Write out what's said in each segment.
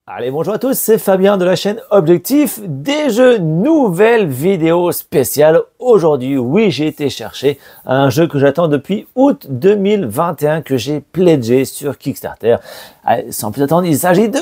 Allez, bonjour à tous, c'est Fabien de la chaîne Objectif des Jeux, nouvelle vidéo spéciale aujourd'hui. Oui, j'ai été chercher un jeu que j'attends depuis août 2021 que j'ai pledgé sur Kickstarter. Allez, sans plus attendre, il s'agit de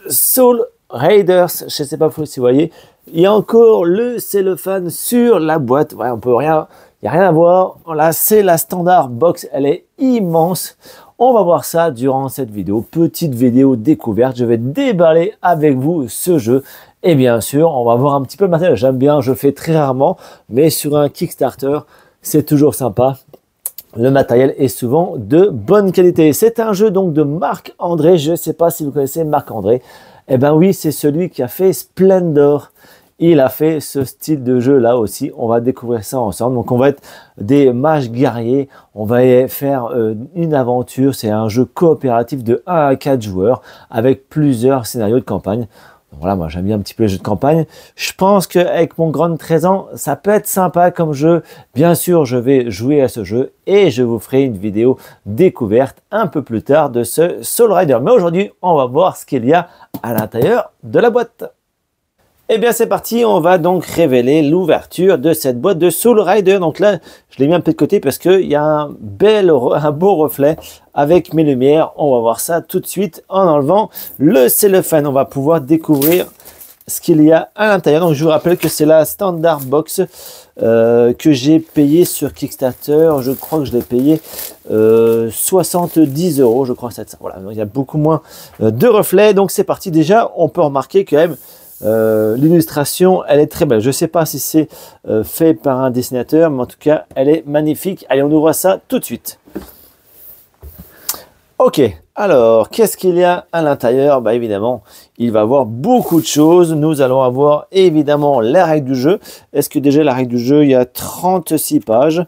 Soul Raiders. Je ne sais pas si vous voyez, il y a encore le cellophane sur la boîte. Ouais, on peut rien, il n'y a rien à voir. Là, c'est la standard box, elle est immense. On va voir ça durant cette vidéo, petite vidéo découverte. Je vais déballer avec vous ce jeu. Et bien sûr, on va voir un petit peu le matériel. J'aime bien, je fais très rarement, mais sur un Kickstarter, c'est toujours sympa. Le matériel est souvent de bonne qualité. C'est un jeu donc de Marc-André. Je ne sais pas si vous connaissez Marc-André. Eh bien oui, c'est celui qui a fait Splendor. Il a fait ce style de jeu là aussi. On va découvrir ça ensemble. Donc on va être des mages guerriers. On va faire une aventure. C'est un jeu coopératif de 1 à 4 joueurs avec plusieurs scénarios de campagne. Donc voilà, moi j'aime bien un petit peu les jeux de campagne. Je pense qu'avec mon grand 13 ans, ça peut être sympa comme jeu. Bien sûr, je vais jouer à ce jeu et je vous ferai une vidéo découverte un peu plus tard de ce Soul Rider. Mais aujourd'hui, on va voir ce qu'il y a à l'intérieur de la boîte. Eh bien c'est parti, on va donc révéler l'ouverture de cette boîte de Soul Rider. Donc là, je l'ai mis un peu de côté parce qu'il y a un beau reflet avec mes lumières. On va voir ça tout de suite en enlevant le cellophane. On va pouvoir découvrir ce qu'il y a à l'intérieur. Donc je vous rappelle que c'est la standard box que j'ai payé sur Kickstarter. Je crois que je l'ai payé 70 €, je crois, c'est ça. Voilà, donc il y a beaucoup moins de reflets. Donc c'est parti. Déjà, on peut remarquer quand même l'illustration, elle est très belle. Je ne sais pas si c'est fait par un dessinateur, mais en tout cas, elle est magnifique. Allez, on ouvre ça tout de suite. Ok, alors, qu'est-ce qu'il y a à l'intérieur? Bah, évidemment, il va y avoir beaucoup de choses. Nous allons avoir évidemment la règle du jeu. Est-ce que déjà la règle du jeu, il y a 36 pages?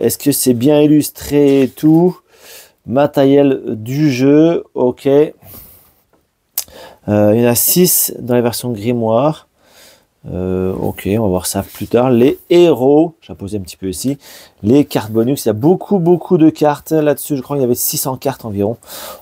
Est-ce que c'est bien illustré et tout? Matériel du jeu, ok. Il y en a 6 dans la version grimoire. Ok, on va voir ça plus tard. Les héros, j'ai posé un petit peu ici. Les cartes bonus, il y a beaucoup de cartes là-dessus. Je crois qu'il y avait 600 cartes environ.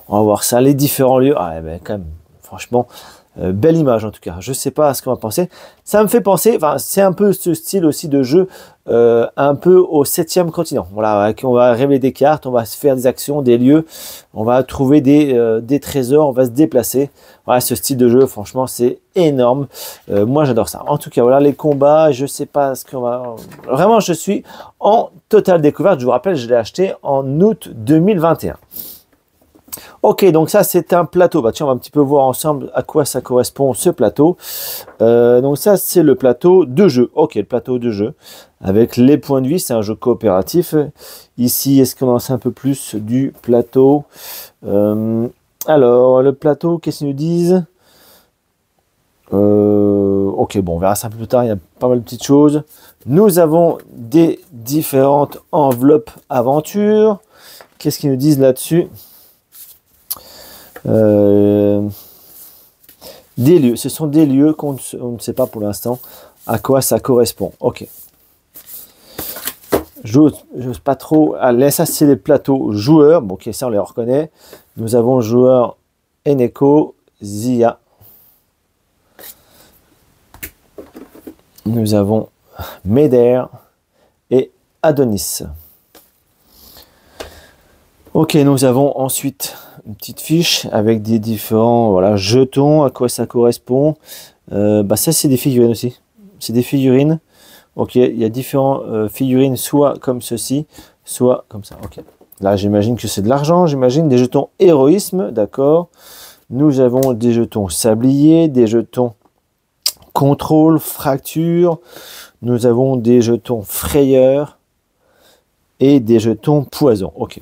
On va voir ça. Les différents lieux. Ah, ben, quand même, franchement, belle image en tout cas. Je ne sais pas à ce qu'on va penser. Ça me fait penser, enfin, c'est un peu ce style aussi de jeu, un peu au 7e continent. Voilà, on va révéler des cartes, on va se faire des actions, des lieux, on va trouver des trésors, on va se déplacer. Voilà, ce style de jeu, franchement, c'est énorme. Moi, j'adore ça. En tout cas, voilà, les combats, je sais pas ce qu'on va... Vraiment, je suis en totale découverte. Je vous rappelle, je l'ai acheté en août 2021. Ok, donc ça c'est un plateau. Bah tiens, on va un petit peu voir ensemble à quoi ça correspond ce plateau. Donc ça c'est le plateau de jeu. Ok, le plateau de jeu avec les points de vie. C'est un jeu coopératif. Ici, est-ce qu'on en sait un peu plus du plateau? Alors, le plateau, qu'est-ce qu'ils nous disent? Ok, bon, on verra ça un peu plus tard. Il y a pas mal de petites choses. Nous avons des différentes enveloppes aventures. Qu'est-ce qu'ils nous disent là-dessus? Des lieux, ce sont des lieux qu'on ne sait pas pour l'instant à quoi ça correspond. Ok. J'ose pas trop. Allez, ça c'est les plateaux joueurs. Bon, ok, ça on les reconnaît. Nous avons le joueur Eneko, Zia. Nous avons Meder et Adonis. Ok, nous avons ensuite une petite fiche avec des différents voilà, jetons, à quoi ça correspond. Bah ça, c'est des figurines aussi. C'est des figurines. Ok, il y a différentes figurines, soit comme ceci, soit comme ça. Ok. Là, j'imagine que c'est de l'argent. J'imagine des jetons héroïsme, d'accord. Nous avons des jetons sablier, des jetons contrôle, fracture. Nous avons des jetons frayeur et des jetons poison. Ok.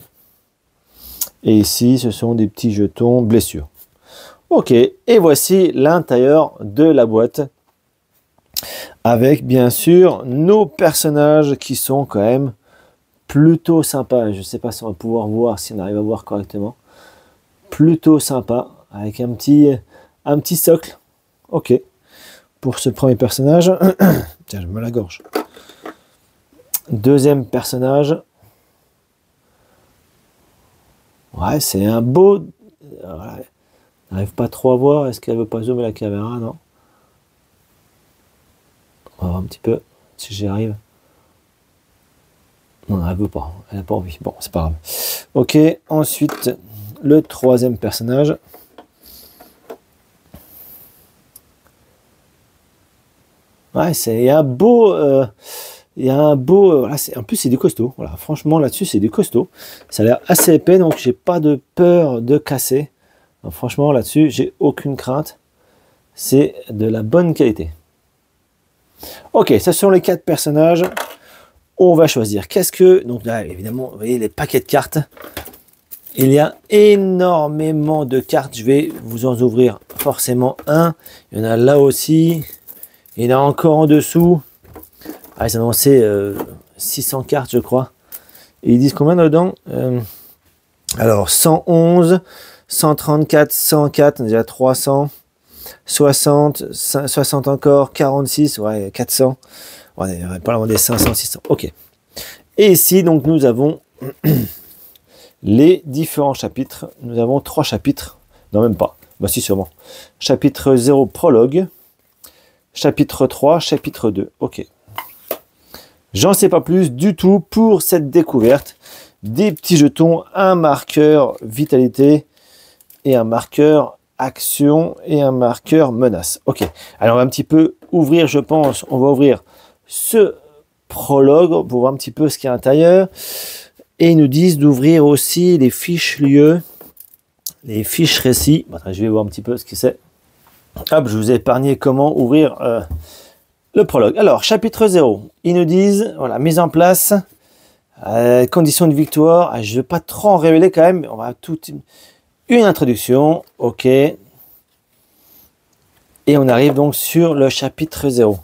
Et ici, ce sont des petits jetons blessures. Ok, et voici l'intérieur de la boîte. Avec, bien sûr, nos personnages qui sont quand même plutôt sympas. Je ne sais pas si on va pouvoir voir, si on arrive à voir correctement. Plutôt sympa, avec un petit socle. Ok, pour ce premier personnage. Tiens, je me la gorge. Deuxième personnage. Ouais, c'est un beau... J'arrive pas trop à voir. Est-ce qu'elle veut pas zoomer la caméra? Non. On va voir un petit peu si j'y arrive. Non, elle veut pas. Elle n'a pas envie. Bon, c'est pas grave. Ok, ensuite, le troisième personnage. Ouais, il y a un beau... voilà, en plus, c'est des costauds. Voilà, franchement, là-dessus, c'est des costauds. Ça a l'air assez épais, donc j'ai pas de peur de casser. Donc, franchement, là-dessus, j'ai aucune crainte. C'est de la bonne qualité. Ok, ce sont les 4 personnages. On va choisir. Qu'est-ce que... Donc là, évidemment, vous voyez les paquets de cartes. Il y a énormément de cartes. Je vais vous en ouvrir forcément un. Il y en a là aussi. Il y en a encore en dessous. Ah, ils ont annoncé 600 cartes, je crois. Et ils disent combien dedans? Alors, 111, 134, 104, déjà 300, 60, 60 encore, 46, ouais, 400. Ouais, on est pas loin des 500, 600. Ok. Et ici, donc, nous avons les différents chapitres. Nous avons 3 chapitres. Non, même pas. Bah si, sûrement. Chapitre 0, prologue. Chapitre 3, chapitre 2. Ok. J'en sais pas plus du tout pour cette découverte. Des petits jetons, un marqueur vitalité et un marqueur action et un marqueur menace. Ok, alors on va un petit peu ouvrir, je pense, on va ouvrir ce prologue pour voir un petit peu ce qu'il y a à l'intérieur. Et ils nous disent d'ouvrir aussi les fiches lieux, les fiches récits. Bon, je vais voir un petit peu ce que c'est. Hop, je vous ai épargné comment ouvrir... le prologue. Alors, chapitre 0, ils nous disent, voilà, mise en place, conditions de victoire. Je ne vais pas trop en révéler quand même, on va une introduction, ok. Et on arrive donc sur le chapitre 0.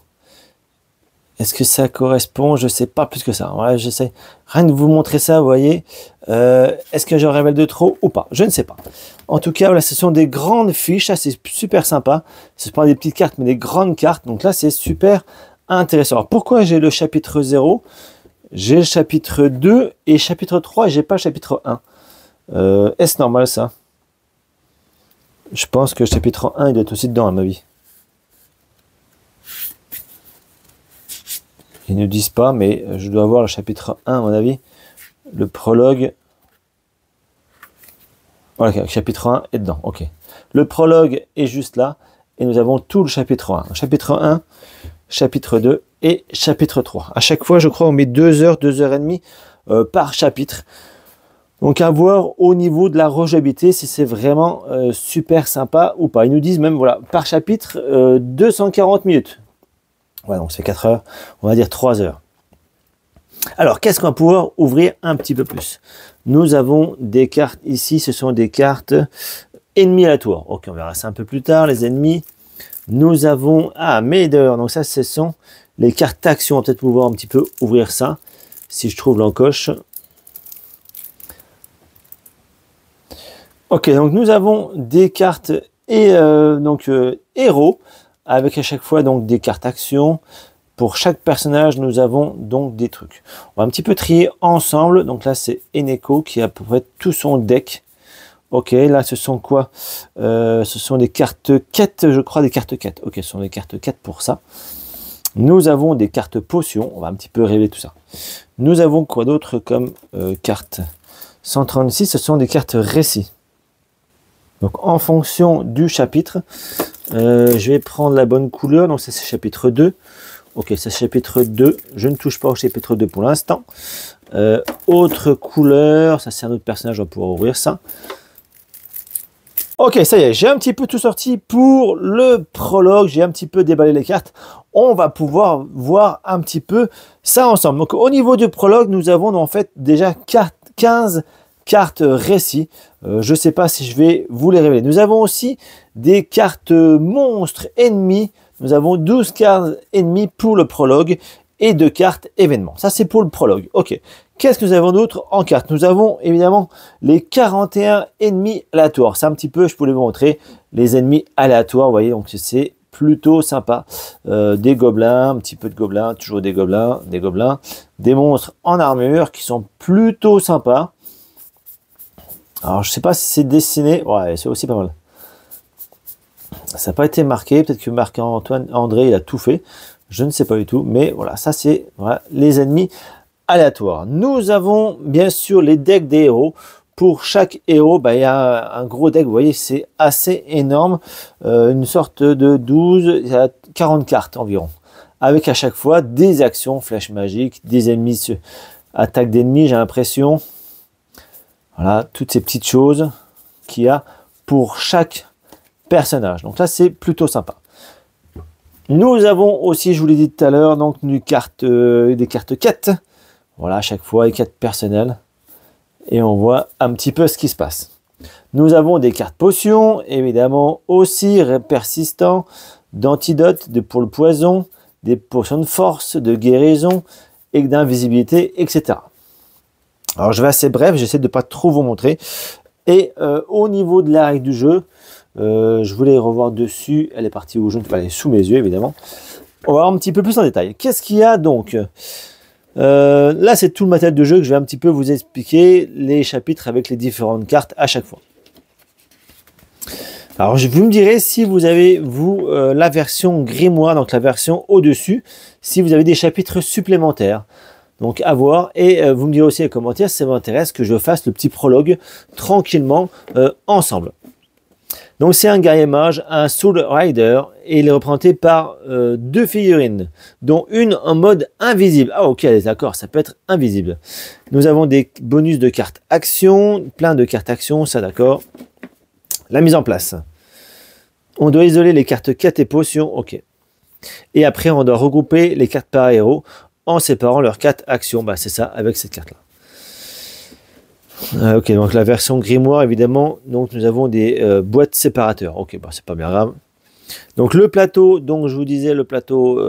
Est-ce que ça correspond? Je ne sais pas plus que ça. Voilà, j'essaie rien de vous montrer ça, vous voyez. Est-ce que je révèle de trop ou pas? Je ne sais pas. En tout cas, voilà, ce sont des grandes fiches. Ça, c'est super sympa. Ce ne sont pas des petites cartes, mais des grandes cartes. Donc là, c'est super intéressant. Alors, pourquoi j'ai le chapitre 0? J'ai le chapitre 2 et chapitre 3 et j'ai pas le chapitre 1. Est-ce normal, ça? Je pense que le chapitre 1, il doit être aussi dedans, à ma vie. Ils ne disent pas, mais je dois avoir le chapitre 1, à mon avis. Le prologue. Voilà, le chapitre 1 est dedans. Ok. Le prologue est juste là. Et nous avons tout le chapitre 1. Chapitre 1, chapitre 2 et chapitre 3. À chaque fois, je crois, on met 2 heures, 2 heures et demie par chapitre. Donc, à voir au niveau de la rejouabilité si c'est vraiment super sympa ou pas. Ils nous disent même, voilà, par chapitre, 240 minutes. Ouais, donc c'est 4 heures, on va dire 3 heures. Alors, qu'est-ce qu'on va pouvoir ouvrir un petit peu plus? Nous avons des cartes ici, ce sont des cartes ennemis aléatoires. Ok, on verra ça un peu plus tard, les ennemis. Nous avons, Maider, donc ça, ce sont les cartes action. On va peut-être pouvoir un petit peu ouvrir ça, si je trouve l'encoche. Ok, donc nous avons des cartes et héros, avec à chaque fois donc des cartes action. Pour chaque personnage, nous avons donc des trucs. On va un petit peu trier ensemble. Donc là, c'est Eneko qui a à peu près tout son deck. Ok, là, ce sont quoi? Ce sont des cartes quêtes, je crois, des cartes quêtes. Ok, ce sont des cartes quêtes pour ça. Nous avons des cartes potions. On va un petit peu révéler tout ça. Nous avons quoi d'autre comme cartes? 136, ce sont des cartes récits. Donc, en fonction du chapitre, je vais prendre la bonne couleur. Donc, ça, c'est chapitre 2. Ok, c'est chapitre 2. Je ne touche pas au chapitre 2 pour l'instant. Autre couleur. Ça, c'est un autre personnage. On va pouvoir ouvrir ça. Ok, ça y est. J'ai un petit peu tout sorti pour le prologue. J'ai un petit peu déballé les cartes. On va pouvoir voir un petit peu ça ensemble. Donc, au niveau du prologue, nous avons en fait déjà 15 cartes récits. Je ne sais pas si je vais vous les révéler. Nous avons aussi des cartes monstres ennemis. Nous avons 12 cartes ennemis pour le prologue et 2 cartes événements. Ça, c'est pour le prologue. Ok. Qu'est-ce que nous avons d'autre en cartes? Nous avons évidemment les 41 ennemis aléatoires. C'est un petit peu, je peux vous montrer, les ennemis aléatoires. Vous voyez, donc c'est plutôt sympa. Des gobelins, un petit peu de gobelins, toujours des gobelins, des monstres en armure qui sont plutôt sympas. Alors, je sais pas si c'est dessiné. Ouais, c'est aussi pas mal. Ça n'a pas été marqué, peut-être que Marc-Antoine André, il a tout fait. Je ne sais pas du tout, mais voilà, ça c'est voilà, les ennemis aléatoires. Nous avons bien sûr les decks des héros. Pour chaque héros, il y a un gros deck, vous voyez, c'est assez énorme. Une sorte de 12, il y a 40 cartes environ. Avec à chaque fois des actions, flèches magiques, des ennemis, attaque d'ennemis, j'ai l'impression. Voilà, toutes ces petites choses qu'il y a pour chaque personnage. Donc là, c'est plutôt sympa. Nous avons aussi, je vous l'ai dit tout à l'heure, donc des cartes quêtes. Voilà, à chaque fois, les quêtes personnelles. Et on voit un petit peu ce qui se passe. Nous avons des cartes potions, évidemment aussi persistants, d'antidotes, pour le poison, des potions de force, de guérison, et d'invisibilité, etc. Alors je vais assez bref, j'essaie de ne pas trop vous montrer. Et au niveau de la règle du jeu, je voulais revoir dessus, elle est partie où je ne peux pas aller sous mes yeux évidemment. On va voir un petit peu plus en détail. Qu'est-ce qu'il y a donc? Là, c'est tout le matériel de jeu que je vais un petit peu vous expliquer, les chapitres avec les différentes cartes à chaque fois. Alors, vous me direz si vous avez, vous, la version grimoire, donc la version au-dessus, si vous avez des chapitres supplémentaires. Donc, à voir. Et vous me direz aussi les commentaires si ça vous intéresse que je fasse le petit prologue tranquillement ensemble. Donc, c'est un guerrier mage, un Soul Rider, et il est représenté par deux figurines, dont une en mode invisible. Ah, ok, d'accord, ça peut être invisible. Nous avons des bonus de cartes action, plein de cartes action, ça d'accord. La mise en place. On doit isoler les cartes quêtes et potions, ok. Et après, on doit regrouper les cartes par héros en séparant leurs cartes actions. Bah, c'est ça, avec cette carte-là. Ok, donc la version grimoire, évidemment, donc nous avons des boîtes séparateurs. Ok, bah, c'est pas bien grave. Donc le plateau, donc je vous disais le plateau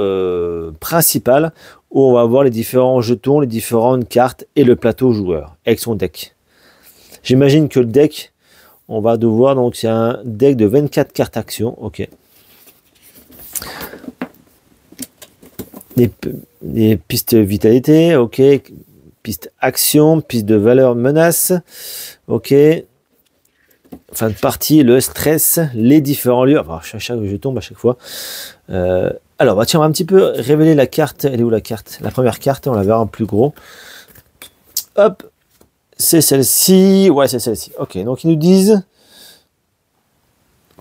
principal, où on va avoir les différents jetons, les différentes cartes et le plateau joueur, avec son deck. J'imagine que le deck, on va devoir, donc c'est un deck de 24 cartes action, ok. Des pistes vitalité, ok. Piste action, piste de valeur menace, ok. Fin de partie, le stress, les différents lieux. Enfin, je tombe à chaque fois. Alors, bah, tiens, on va un petit peu révéler la carte. Elle est où la carte? La première carte, on la verra en plus gros. Hop, c'est celle-ci. Ouais, c'est celle-ci. Ok, donc ils nous disent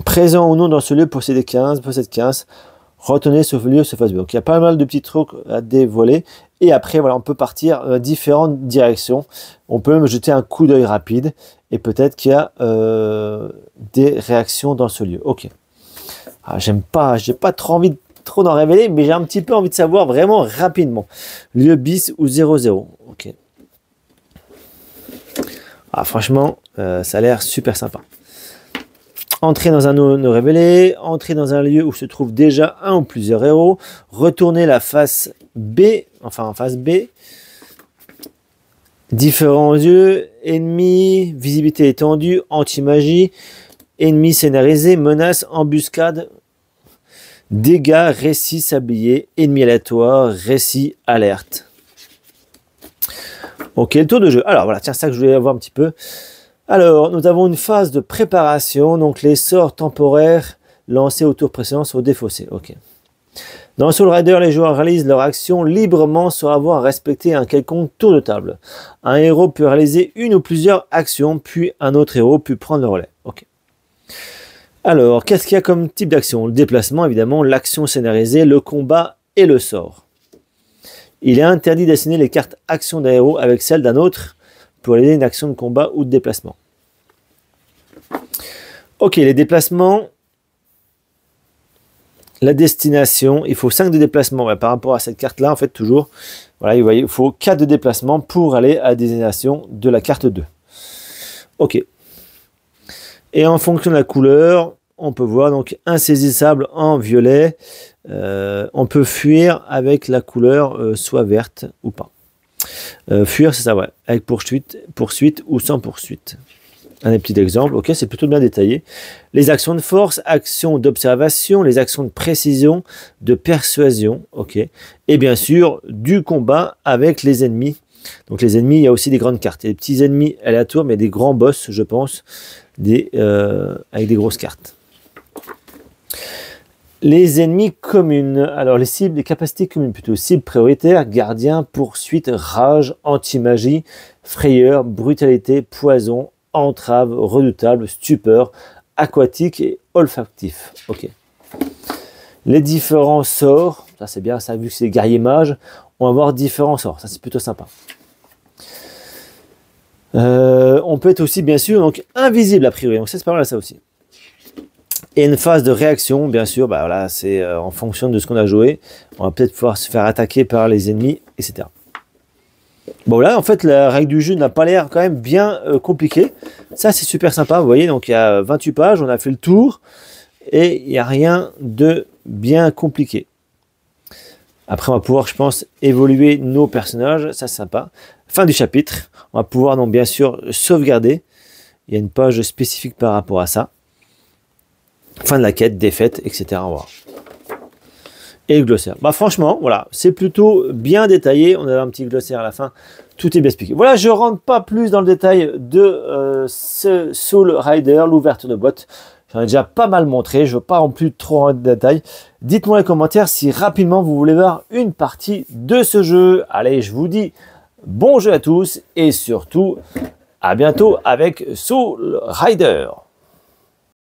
présent ou non dans ce lieu, posséder 15, possède 15. Retenez ce lieu, ce face B. Donc il y a pas mal de petits trucs à dévoiler. Et après, voilà, on peut partir dans différentes directions. On peut même jeter un coup d'œil rapide. Et peut-être qu'il y a des réactions dans ce lieu. Ok. Ah, j'ai pas trop envie trop d'en révéler, mais j'ai un petit peu envie de savoir vraiment rapidement. Lieu bis ou 0-0. Ok. Ah, franchement, ça a l'air super sympa. Entrer dans un non révélé, entrer dans un lieu où se trouve déjà un ou plusieurs héros, retourner la face B, enfin en face B, différents lieux, ennemis, visibilité étendue, anti-magie, ennemis scénarisés, menaces, embuscades, dégâts, récit sablier, ennemis aléatoires, récit alerte. Ok, le tour de jeu. Alors voilà, tiens, ça que je voulais voir un petit peu. Alors, nous avons une phase de préparation, donc les sorts temporaires lancés au tour précédent sont défaussés. Ok. Dans Soul Rider, les joueurs réalisent leur action librement sans avoir à respecter un quelconque tour de table. Un héros peut réaliser une ou plusieurs actions, puis un autre héros peut prendre le relais. Ok. Alors, qu'est-ce qu'il y a comme type d'action? Le déplacement, évidemment, l'action scénarisée, le combat et le sort. Il est interdit d'assigner les cartes actions d'un héros avec celles d'un autre pour réaliser une action de combat ou de déplacement. Ok, les déplacements, la destination, il faut 5 de déplacement. Ouais, par rapport à cette carte-là, en fait, toujours, voilà, vous voyez, il faut 4 de déplacement pour aller à la destination de la carte 2. Ok. Et en fonction de la couleur, on peut voir donc insaisissable en violet. On peut fuir avec la couleur soit verte ou pas. Fuir, c'est ça, ouais, avec poursuite ou sans poursuite. Un des petits exemples, ok, c'est plutôt bien détaillé. Les actions de force, actions d'observation, les actions de précision, de persuasion, ok. Et bien sûr, du combat avec les ennemis. Donc les ennemis, il y a aussi des grandes cartes. Il y a des petits ennemis aléatoires, mais des grands boss, je pense, avec des grosses cartes. Les ennemis communes. Alors les cibles, les capacités communes plutôt. Cibles prioritaires, gardien, poursuite, rage, anti-magie, frayeur, brutalité, poison, entrave, redoutable, stupeur, aquatique et olfactif. Ok. Les différents sorts, ça c'est bien, ça vu que c'est guerrier mage, on va avoir différents sorts, ça c'est plutôt sympa. On peut être aussi bien sûr donc invisible a priori, donc c'est pas mal ça aussi. Et une phase de réaction, bien sûr, bah voilà, c'est en fonction de ce qu'on a joué, on va peut-être pouvoir se faire attaquer par les ennemis, etc. Bon là, en fait, la règle du jeu n'a pas l'air quand même bien compliquée. Ça, c'est super sympa, vous voyez, donc il y a 28 pages, on a fait le tour, et il n'y a rien de bien compliqué. Après, on va pouvoir, je pense, évoluer nos personnages, ça c'est sympa. Fin du chapitre, on va pouvoir donc bien sûr sauvegarder. Il y a une page spécifique par rapport à ça. Fin de la quête, défaite, etc. On va voir. Et le glossaire. Bah franchement, voilà, c'est plutôt bien détaillé. On a un petit glossaire à la fin. Tout est bien expliqué. Voilà, je rentre pas plus dans le détail de ce Soul Rider, l'ouverture de boîte. J'en ai déjà pas mal montré. Je ne veux pas en plus trop rentrer de détails. Dites-moi dans les commentaires si rapidement vous voulez voir une partie de ce jeu. Allez, je vous dis bon jeu à tous et surtout à bientôt avec Soul Rider.